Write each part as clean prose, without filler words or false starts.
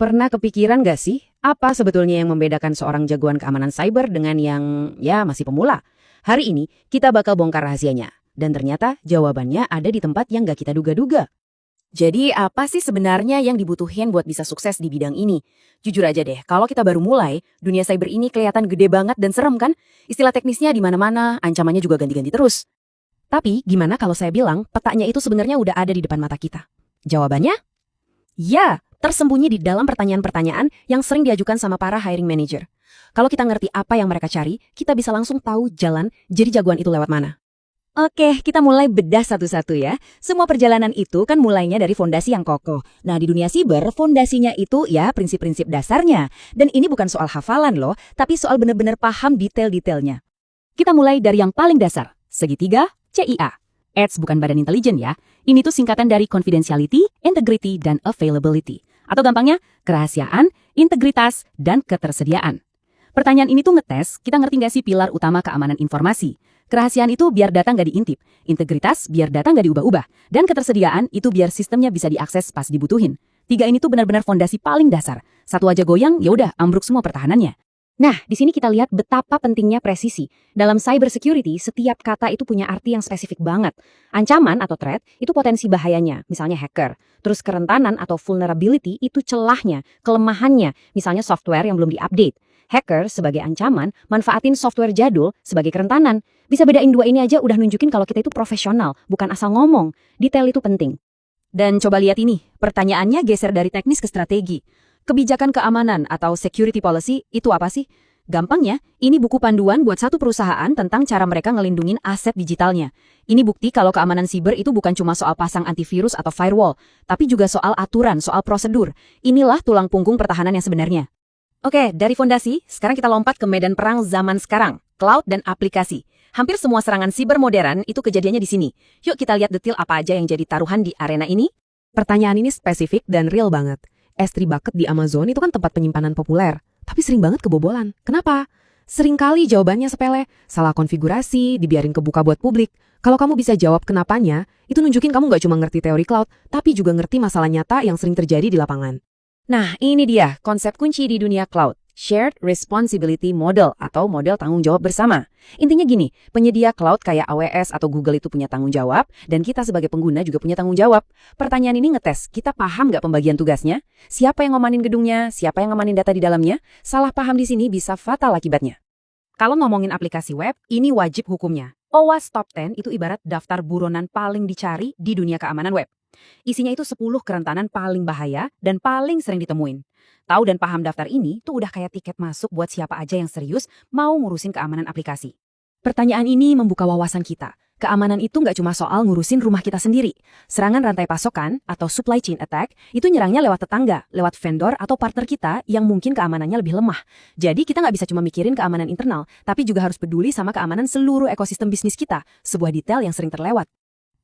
Pernah kepikiran gak sih, apa sebetulnya yang membedakan seorang jagoan keamanan cyber dengan yang, ya masih pemula? Hari ini, kita bakal bongkar rahasianya. Dan ternyata jawabannya ada di tempat yang gak kita duga-duga. Jadi apa sih sebenarnya yang dibutuhin buat bisa sukses di bidang ini? Jujur aja deh, kalau kita baru mulai, dunia cyber ini kelihatan gede banget dan serem kan? Istilah teknisnya di mana-mana, ancamannya juga ganti-ganti terus. Tapi gimana kalau saya bilang petanya itu sebenarnya udah ada di depan mata kita? Jawabannya? Ya, tersembunyi di dalam pertanyaan-pertanyaan yang sering diajukan sama para hiring manager. Kalau kita ngerti apa yang mereka cari, kita bisa langsung tahu jalan jadi jagoan itu lewat mana. Oke, kita mulai bedah satu-satu ya. Semua perjalanan itu kan mulainya dari fondasi yang kokoh. Nah, di dunia siber, fondasinya itu ya prinsip-prinsip dasarnya. Dan ini bukan soal hafalan loh, tapi soal benar-benar paham detail-detailnya. Kita mulai dari yang paling dasar, segitiga CIA. Edge bukan badan intelijen ya. Ini tuh singkatan dari confidentiality, integrity, dan availability. Atau gampangnya, kerahasiaan, integritas, dan ketersediaan. Pertanyaan ini tuh ngetes, kita ngerti nggak sih pilar utama keamanan informasi? Kerahasiaan itu biar data nggak diintip, integritas biar data nggak diubah-ubah, dan ketersediaan itu biar sistemnya bisa diakses pas dibutuhin. Tiga ini tuh benar-benar fondasi paling dasar. Satu aja goyang, ya udah ambruk semua pertahanannya. Nah, di sini kita lihat betapa pentingnya presisi. Dalam cyber security, setiap kata itu punya arti yang spesifik banget. Ancaman atau threat itu potensi bahayanya, misalnya hacker. Terus kerentanan atau vulnerability itu celahnya, kelemahannya, misalnya software yang belum diupdate. Hacker sebagai ancaman, manfaatin software jadul sebagai kerentanan. Bisa bedain dua ini aja udah nunjukin kalau kita itu profesional, bukan asal ngomong. Detail itu penting. Dan coba lihat ini, pertanyaannya geser dari teknis ke strategi. Kebijakan keamanan atau security policy itu apa sih? Gampangnya, ini buku panduan buat satu perusahaan tentang cara mereka ngelindungin aset digitalnya. Ini bukti kalau keamanan siber itu bukan cuma soal pasang antivirus atau firewall, tapi juga soal aturan, soal prosedur. Inilah tulang punggung pertahanan yang sebenarnya. Oke, dari fondasi, sekarang kita lompat ke medan perang zaman sekarang, cloud dan aplikasi. Hampir semua serangan siber modern itu kejadiannya di sini. Yuk kita lihat detail apa aja yang jadi taruhan di arena ini. Pertanyaan ini spesifik dan real banget. S3 bucket di Amazon itu kan tempat penyimpanan populer, tapi sering banget kebobolan. Kenapa? Seringkali jawabannya sepele, salah konfigurasi, dibiarin kebuka buat publik. Kalau kamu bisa jawab kenapanya, itu nunjukin kamu nggak cuma ngerti teori cloud, tapi juga ngerti masalah nyata yang sering terjadi di lapangan. Nah, ini dia konsep kunci di dunia cloud. Shared Responsibility Model atau model tanggung jawab bersama. Intinya gini, penyedia cloud kayak AWS atau Google itu punya tanggung jawab, dan kita sebagai pengguna juga punya tanggung jawab. Pertanyaan ini ngetes, kita paham nggak pembagian tugasnya? Siapa yang ngamanin gedungnya? Siapa yang ngamanin data di dalamnya? Salah paham di sini bisa fatal akibatnya. Kalau ngomongin aplikasi web, ini wajib hukumnya. OWASP Top 10 itu ibarat daftar buronan paling dicari di dunia keamanan web. Isinya itu 10 kerentanan paling bahaya dan paling sering ditemuin. Tahu dan paham daftar ini tuh udah kayak tiket masuk buat siapa aja yang serius mau ngurusin keamanan aplikasi. Pertanyaan ini membuka wawasan kita. Keamanan itu nggak cuma soal ngurusin rumah kita sendiri. Serangan rantai pasokan atau supply chain attack itu nyerangnya lewat tetangga, lewat vendor atau partner kita yang mungkin keamanannya lebih lemah. Jadi kita nggak bisa cuma mikirin keamanan internal, tapi juga harus peduli sama keamanan seluruh ekosistem bisnis kita. Sebuah detail yang sering terlewat.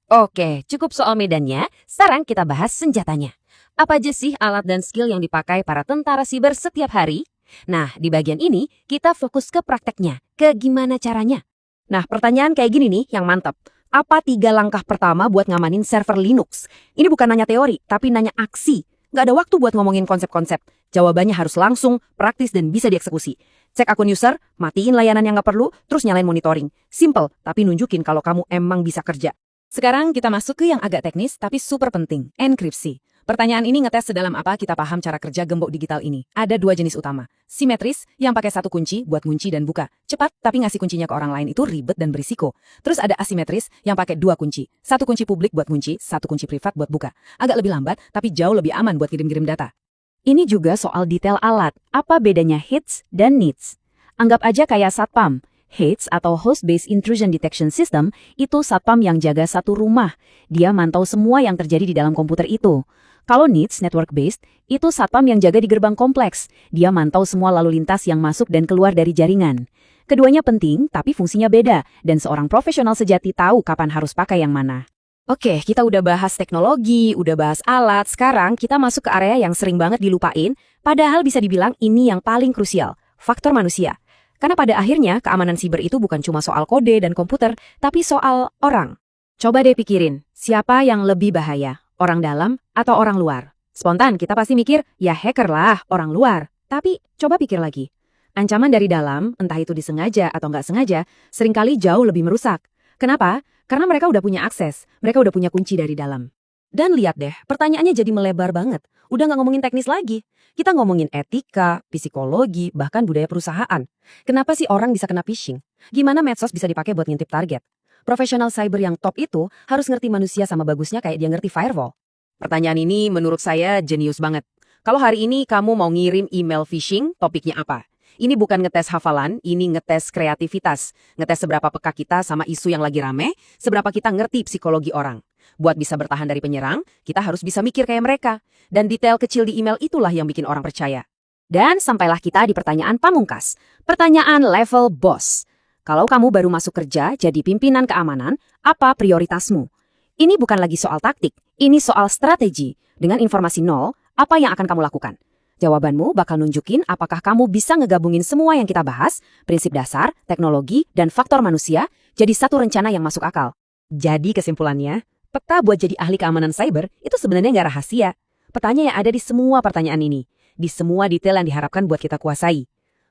Oke, cukup soal medannya, sekarang kita bahas senjatanya. Apa aja sih alat dan skill yang dipakai para tentara siber setiap hari? Nah, di bagian ini kita fokus ke prakteknya, ke gimana caranya. Nah, pertanyaan kayak gini nih yang mantap. Apa 3 langkah pertama buat ngamanin server Linux? Ini bukan nanya teori, tapi nanya aksi. Nggak ada waktu buat ngomongin konsep-konsep. Jawabannya harus langsung, praktis, dan bisa dieksekusi. Cek akun user, matiin layanan yang nggak perlu, terus nyalain monitoring. Simple, tapi nunjukin kalau kamu emang bisa kerja. Sekarang kita masuk ke yang agak teknis tapi super penting, enkripsi. Pertanyaan ini ngetes sedalam apa kita paham cara kerja gembok digital ini. Ada 2 jenis utama. Simetris, yang pakai satu kunci buat ngunci dan buka. Cepat, tapi ngasih kuncinya ke orang lain itu ribet dan berisiko. Terus ada asimetris, yang pakai 2 kunci. Satu kunci publik buat ngunci, satu kunci privat buat buka. Agak lebih lambat, tapi jauh lebih aman buat kirim-kirim data. Ini juga soal detail alat. Apa bedanya hits dan needs? Anggap aja kayak satpam. HATS atau Host Based Intrusion Detection System itu satpam yang jaga satu rumah. Dia mantau semua yang terjadi di dalam komputer itu. Kalau NEEDS Network Based, itu satpam yang jaga di gerbang kompleks. Dia mantau semua lalu lintas yang masuk dan keluar dari jaringan. Keduanya penting, tapi fungsinya beda. Dan seorang profesional sejati tahu kapan harus pakai yang mana. Oke, kita udah bahas teknologi, udah bahas alat. Sekarang kita masuk ke area yang sering banget dilupain. Padahal bisa dibilang ini yang paling krusial, faktor manusia. Karena pada akhirnya keamanan siber itu bukan cuma soal kode dan komputer, tapi soal orang. Coba deh pikirin, siapa yang lebih bahaya? Orang dalam atau orang luar? Spontan kita pasti mikir, ya hacker lah, orang luar. Tapi coba pikir lagi. Ancaman dari dalam, entah itu disengaja atau nggak sengaja, seringkali jauh lebih merusak. Kenapa? Karena mereka udah punya akses, mereka udah punya kunci dari dalam. Dan lihat deh, pertanyaannya jadi melebar banget. Udah nggak ngomongin teknis lagi. Kita ngomongin etika, psikologi, bahkan budaya perusahaan. Kenapa sih orang bisa kena phishing? Gimana medsos bisa dipakai buat ngintip target? Profesional cyber yang top itu harus ngerti manusia sama bagusnya kayak dia ngerti firewall. Pertanyaan ini menurut saya jenius banget. Kalau hari ini kamu mau ngirim email phishing, topiknya apa? Ini bukan ngetes hafalan, ini ngetes kreativitas. Ngetes seberapa peka kita sama isu yang lagi rame, seberapa kita ngerti psikologi orang. Buat bisa bertahan dari penyerang, kita harus bisa mikir kayak mereka. Dan detail kecil di email itulah yang bikin orang percaya. Dan sampailah kita di pertanyaan pamungkas. Pertanyaan level boss. Kalau kamu baru masuk kerja jadi pimpinan keamanan, apa prioritasmu? Ini bukan lagi soal taktik, ini soal strategi. Dengan informasi nol, apa yang akan kamu lakukan? Jawabanmu bakal nunjukin apakah kamu bisa ngegabungin semua yang kita bahas, prinsip dasar, teknologi, dan faktor manusia, jadi satu rencana yang masuk akal. Jadi kesimpulannya, peta buat jadi ahli keamanan cyber itu sebenarnya nggak rahasia. Petanya yang ada di semua pertanyaan ini, di semua detail yang diharapkan buat kita kuasai.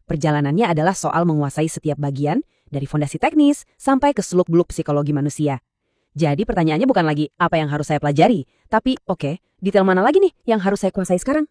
Perjalanannya adalah soal menguasai setiap bagian, dari fondasi teknis sampai ke seluk-beluk psikologi manusia. Jadi pertanyaannya bukan lagi apa yang harus saya pelajari, tapi oke, detail mana lagi nih yang harus saya kuasai sekarang?